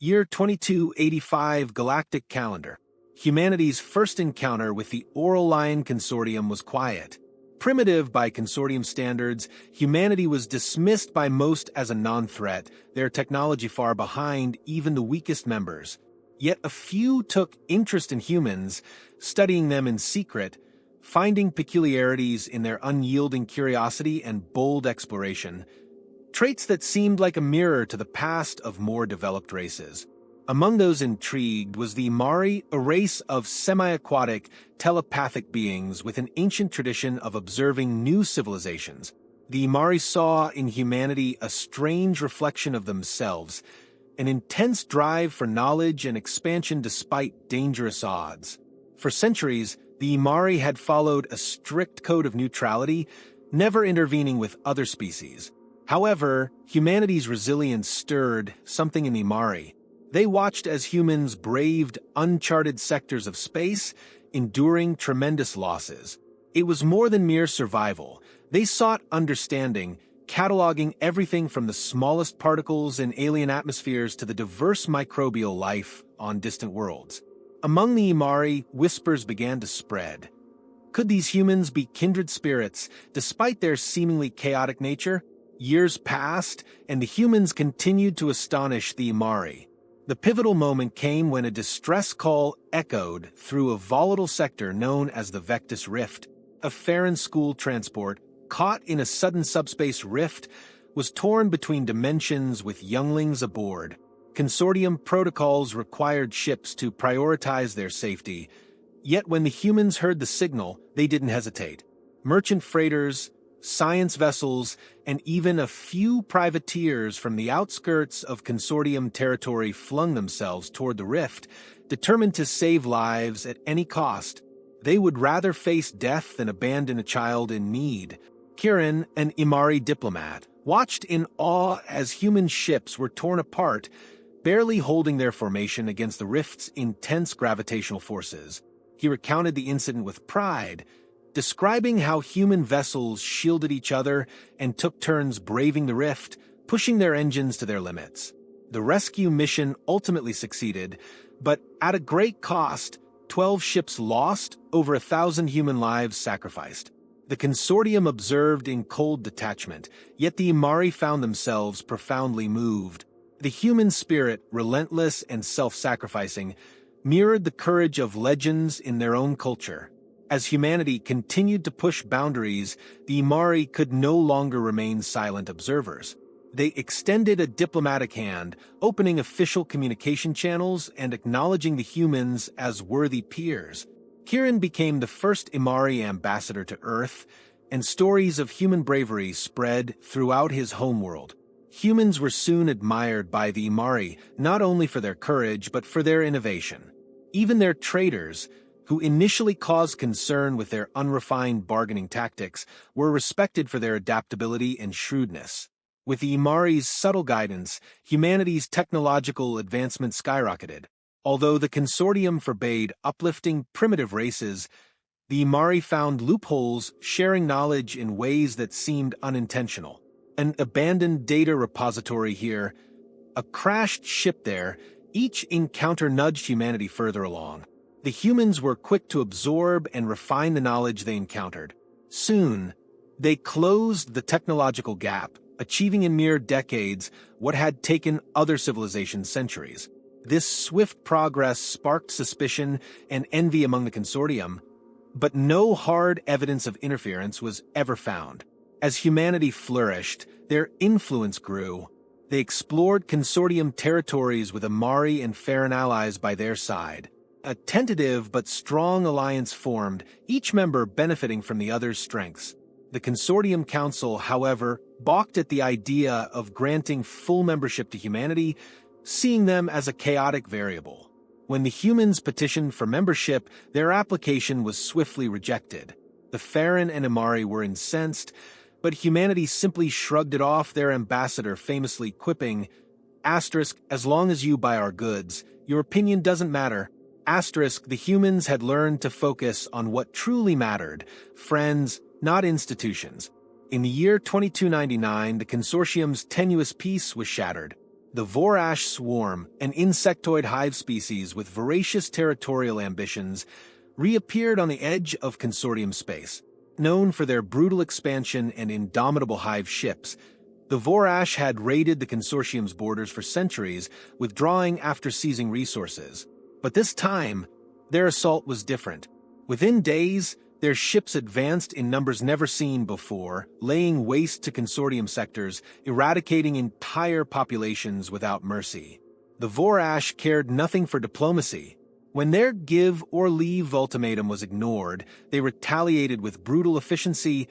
Year 2285 Galactic Calendar. Humanity's first encounter with the Oral Line Consortium was quiet. Primitive by consortium standards, humanity was dismissed by most as a non-threat, their technology far behind even the weakest members. Yet a few took interest in humans, studying them in secret, finding peculiarities in their unyielding curiosity and bold exploration, traits that seemed like a mirror to the past of more developed races. Among those intrigued was the Mari, a race of semi-aquatic, telepathic beings with an ancient tradition of observing new civilizations. The Mari saw in humanity a strange reflection of themselves, an intense drive for knowledge and expansion despite dangerous odds. For centuries, the Mari had followed a strict code of neutrality, never intervening with other species. However, humanity's resilience stirred something in the Mari. They watched as humans braved uncharted sectors of space, enduring tremendous losses. It was more than mere survival. They sought understanding, cataloging everything from the smallest particles in alien atmospheres to the diverse microbial life on distant worlds. Among the Imari, whispers began to spread. Could these humans be kindred spirits, despite their seemingly chaotic nature? Years passed, and the humans continued to astonish the Imari. The pivotal moment came when a distress call echoed through a volatile sector known as the Vectis Rift. A Farron school transport, caught in a sudden subspace rift, was torn between dimensions with younglings aboard. Consortium protocols required ships to prioritize their safety, yet when the humans heard the signal, they didn't hesitate. Merchant freighters, science vessels, and even a few privateers from the outskirts of consortium territory flung themselves toward the rift, determined to save lives at any cost. They would rather face death than abandon a child in need. Kiran, an Imari diplomat, watched in awe as human ships were torn apart, barely holding their formation against the rift's intense gravitational forces. He recounted the incident with pride, describing how human vessels shielded each other and took turns braving the rift, pushing their engines to their limits. The rescue mission ultimately succeeded, but at a great cost. 12 ships lost, over 1,000 human lives sacrificed. The consortium observed in cold detachment, yet the Imari found themselves profoundly moved. The human spirit, relentless and self-sacrificing, mirrored the courage of legends in their own culture. As humanity continued to push boundaries, the Imari could no longer remain silent observers. They extended a diplomatic hand, opening official communication channels and acknowledging the humans as worthy peers. Kiran became the first Imari ambassador to Earth, and stories of human bravery spread throughout his homeworld. Humans were soon admired by the Imari, not only for their courage but for their innovation. Even their traders, who initially caused concern with their unrefined bargaining tactics, were respected for their adaptability and shrewdness. With the Imari's subtle guidance, humanity's technological advancement skyrocketed. Although the consortium forbade uplifting primitive races, the Imari found loopholes, sharing knowledge in ways that seemed unintentional. An abandoned data repository here, a crashed ship there, each encounter nudged humanity further along. The humans were quick to absorb and refine the knowledge they encountered. Soon, they closed the technological gap, achieving in mere decades what had taken other civilizations centuries. This swift progress sparked suspicion and envy among the consortium, but no hard evidence of interference was ever found. As humanity flourished, their influence grew. They explored consortium territories with Imari and Farron allies by their side. A tentative but strong alliance formed, each member benefiting from the other's strengths. The Consortium Council, however, balked at the idea of granting full membership to humanity, seeing them as a chaotic variable. When the humans petitioned for membership, their application was swiftly rejected. The Farron and Imari were incensed, but humanity simply shrugged it off, their ambassador famously quipping, "As long as you buy our goods, your opinion doesn't matter." The humans had learned to focus on what truly mattered, friends, not institutions. In the year 2299, the consortium's tenuous peace was shattered. The Vorash swarm, an insectoid hive species with voracious territorial ambitions, reappeared on the edge of consortium space. Known for their brutal expansion and indomitable hive ships, the Vorash had raided the consortium's borders for centuries, withdrawing after seizing resources. But this time, their assault was different. Within days, their ships advanced in numbers never seen before, laying waste to consortium sectors, eradicating entire populations without mercy. The Vorash cared nothing for diplomacy. When their give or leave ultimatum was ignored, they retaliated with brutal efficiency,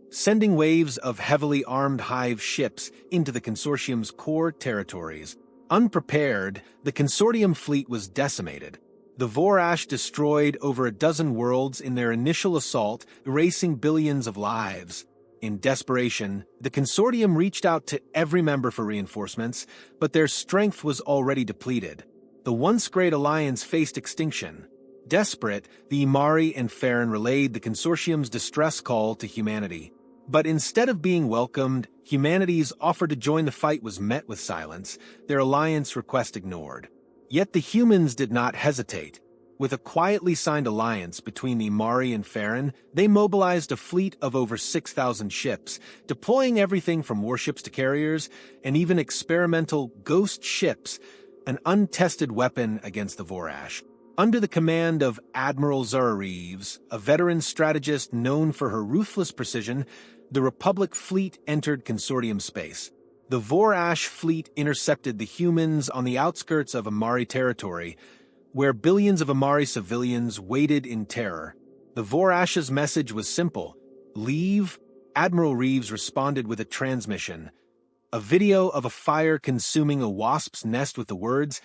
sending waves of heavily armed hive ships into the consortium's core territories. Unprepared, the consortium fleet was decimated. The Vorash destroyed over a dozen worlds in their initial assault, erasing billions of lives. In desperation, the consortium reached out to every member for reinforcements, but their strength was already depleted. The once great alliance faced extinction. Desperate, the Imari and Farron relayed the consortium's distress call to humanity. But instead of being welcomed, humanity's offer to join the fight was met with silence, their alliance request ignored. Yet the humans did not hesitate. With a quietly signed alliance between the Imari and Farron, they mobilized a fleet of over 6,000 ships, deploying everything from warships to carriers, and even experimental ghost ships, an untested weapon against the Vorash. Under the command of Admiral Zara Reeves, a veteran strategist known for her ruthless precision, the Republic fleet entered consortium space. The Vorash fleet intercepted the humans on the outskirts of Imari territory, where billions of Imari civilians waited in terror. The Vorash's message was simple: leave. Admiral Reeves responded with a transmission, a video of a fire consuming a wasp's nest with the words,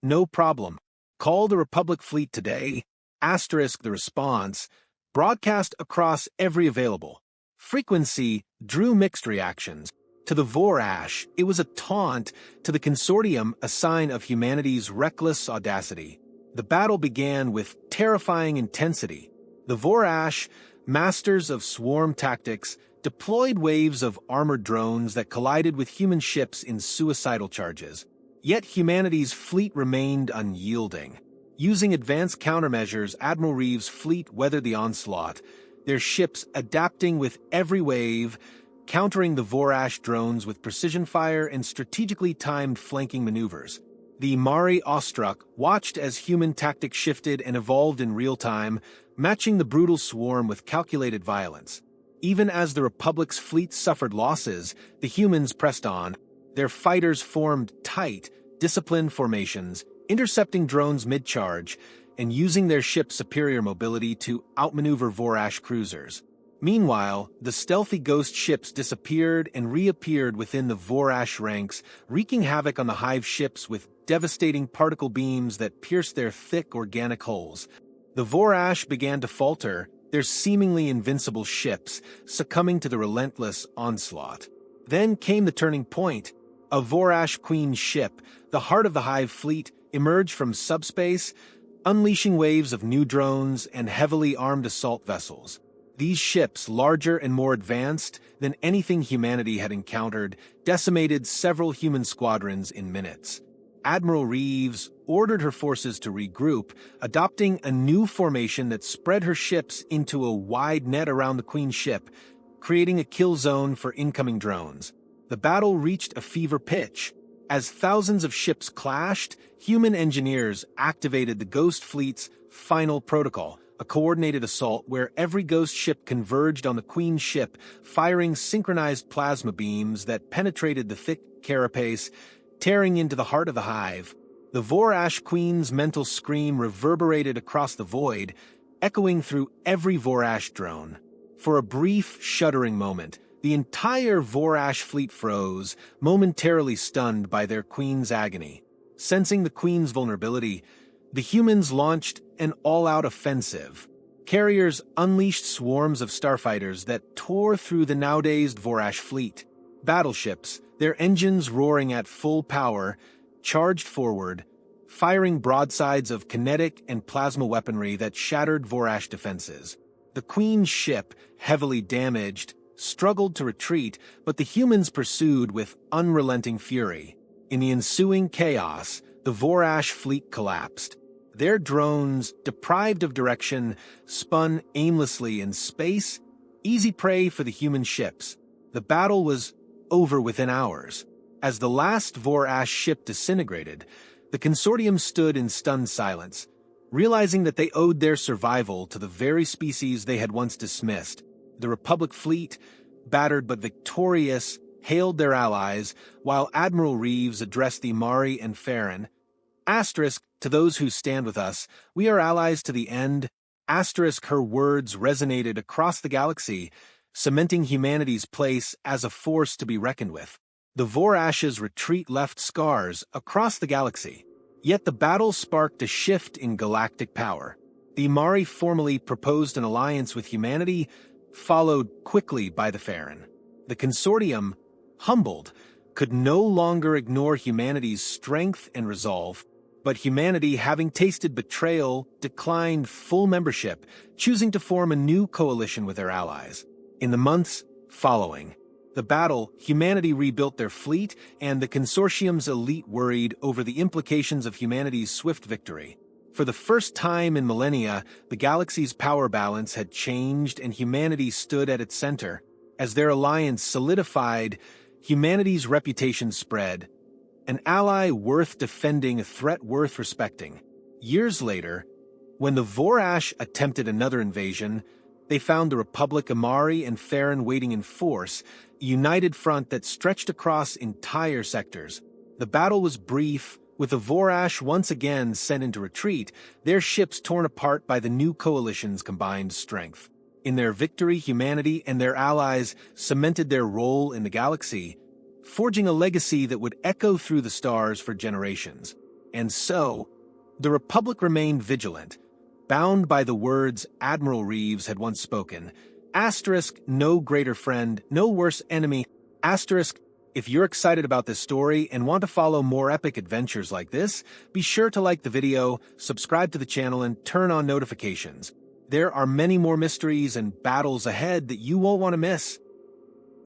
"no problem. Call the Republic fleet today." The response, broadcast across every available frequency, drew mixed reactions. To the Vorash, it was a taunt; to the consortium, a sign of humanity's reckless audacity. The battle began with terrifying intensity. The Vorash, masters of swarm tactics, deployed waves of armored drones that collided with human ships in suicidal charges. Yet humanity's fleet remained unyielding. Using advanced countermeasures, Admiral Reeves' fleet weathered the onslaught, their ships adapting with every wave, countering the Vorash drones with precision fire and strategically timed flanking maneuvers. The Imari awestruck watched as human tactics shifted and evolved in real time, matching the brutal swarm with calculated violence. Even as the Republic's fleet suffered losses, the humans pressed on. Their fighters formed tight, disciplined formations, intercepting drones mid-charge, and using their ship's superior mobility to outmaneuver Vorash cruisers. Meanwhile, the stealthy ghost ships disappeared and reappeared within the Vorash ranks, wreaking havoc on the hive ships with devastating particle beams that pierced their thick organic hulls. The Vorash began to falter, their seemingly invincible ships succumbing to the relentless onslaught. Then came the turning point. A Vorash Queen ship, the heart of the hive fleet, emerged from subspace, unleashing waves of new drones and heavily armed assault vessels. These ships, larger and more advanced than anything humanity had encountered, decimated several human squadrons in minutes. Admiral Reeves ordered her forces to regroup, adopting a new formation that spread her ships into a wide net around the Queen ship, creating a kill zone for incoming drones. The battle reached a fever pitch. As thousands of ships clashed, human engineers activated the Ghost Fleet's final protocol, a coordinated assault where every ghost ship converged on the Queen ship, firing synchronized plasma beams that penetrated the thick carapace, tearing into the heart of the hive. The Vorash Queen's mental scream reverberated across the void, echoing through every Vorash drone. For a brief, shuddering moment, the entire Vorash fleet froze, momentarily stunned by their Queen's agony. Sensing the Queen's vulnerability, the humans launched an all-out offensive. Carriers unleashed swarms of starfighters that tore through the now-dazed Vorash fleet. Battleships, their engines roaring at full power, charged forward, firing broadsides of kinetic and plasma weaponry that shattered Vorash defenses. The Queen's ship, heavily damaged, struggled to retreat, but the humans pursued with unrelenting fury. In the ensuing chaos, the Vorash fleet collapsed. Their drones, deprived of direction, spun aimlessly in space, easy prey for the human ships. The battle was over within hours. As the last Vorash ship disintegrated, the consortium stood in stunned silence, realizing that they owed their survival to the very species they had once dismissed. The Republic fleet, battered but victorious, hailed their allies, while Admiral Reeves addressed the Mari and Farron. Asterisk, to those who stand with us, we are allies to the end. Asterisk, her words resonated across the galaxy, cementing humanity's place as a force to be reckoned with. The Vorash's retreat left scars across the galaxy. Yet the battle sparked a shift in galactic power. The Mari formally proposed an alliance with humanity, followed quickly by the Farron. The consortium, humbled, could no longer ignore humanity's strength and resolve, but humanity, having tasted betrayal, declined full membership, choosing to form a new coalition with their allies. In the months following the battle, humanity rebuilt their fleet, and the consortium's elite worried over the implications of humanity's swift victory. For the first time in millennia, the galaxy's power balance had changed and humanity stood at its center. As their alliance solidified, humanity's reputation spread. An ally worth defending, a threat worth respecting. Years later, when the Vorash attempted another invasion, they found the Republic, Amari, and Farron waiting in force, a united front that stretched across entire sectors. The battle was brief, with the Vorash once again sent into retreat, their ships torn apart by the new coalition's combined strength. In their victory, humanity and their allies cemented their role in the galaxy, forging a legacy that would echo through the stars for generations. And so, the Republic remained vigilant, bound by the words Admiral Reeves had once spoken. Asterisk, no greater friend, no worse enemy. Asterisk, if you're excited about this story and want to follow more epic adventures like this, be sure to like the video, subscribe to the channel, and turn on notifications. There are many more mysteries and battles ahead that you won't want to miss.